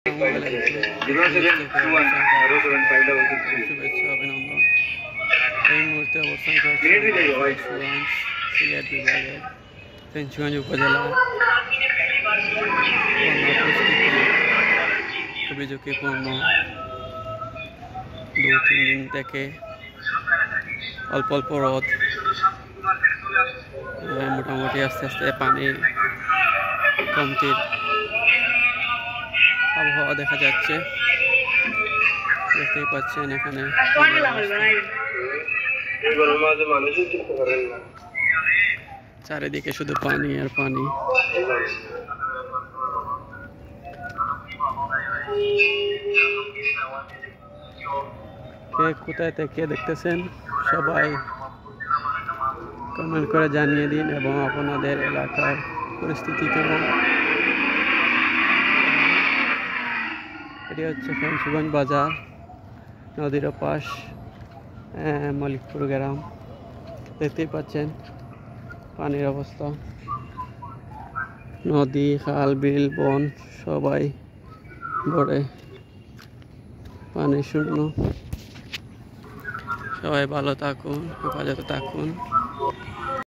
শুভেচ্ছা অভিনন্দন। এই মুহূর্তে অবস্থান করছে ফেঞ্চুগঞ্জ, সিলেট বিভাগের ফেঞ্চুগঞ্জ উপজেলা। পরিস্থিতি খুবই ঝুঁকিপূর্ণ। 2-3 দিন থেকে অল্প অল্প রোদ, মোটামুটি আস্তে আস্তে পানি কমতির আবহাওয়া দেখা যাচ্ছে। দেখতেই পাচ্ছেন এখানে চারিদিকে শুধু পানি আর পানি। কে কোথায় থেকে দেখতেছেন সবাই কমেন্ট করে জানিয়ে দিন, এবং আপনাদের এলাকার পরিস্থিতি কেমন। এটি হচ্ছে ফেঞ্চুগঞ্জ বাজার, নদীর পাশ, মালিকপুর গ্রাম। দেখতেই পাচ্ছেন পানির অবস্থা। নদী, খাল, বিল, বন সবাই ভরে পানি শূন্য। সবাই ভালো থাকুন, হেফাজতে থাকুন।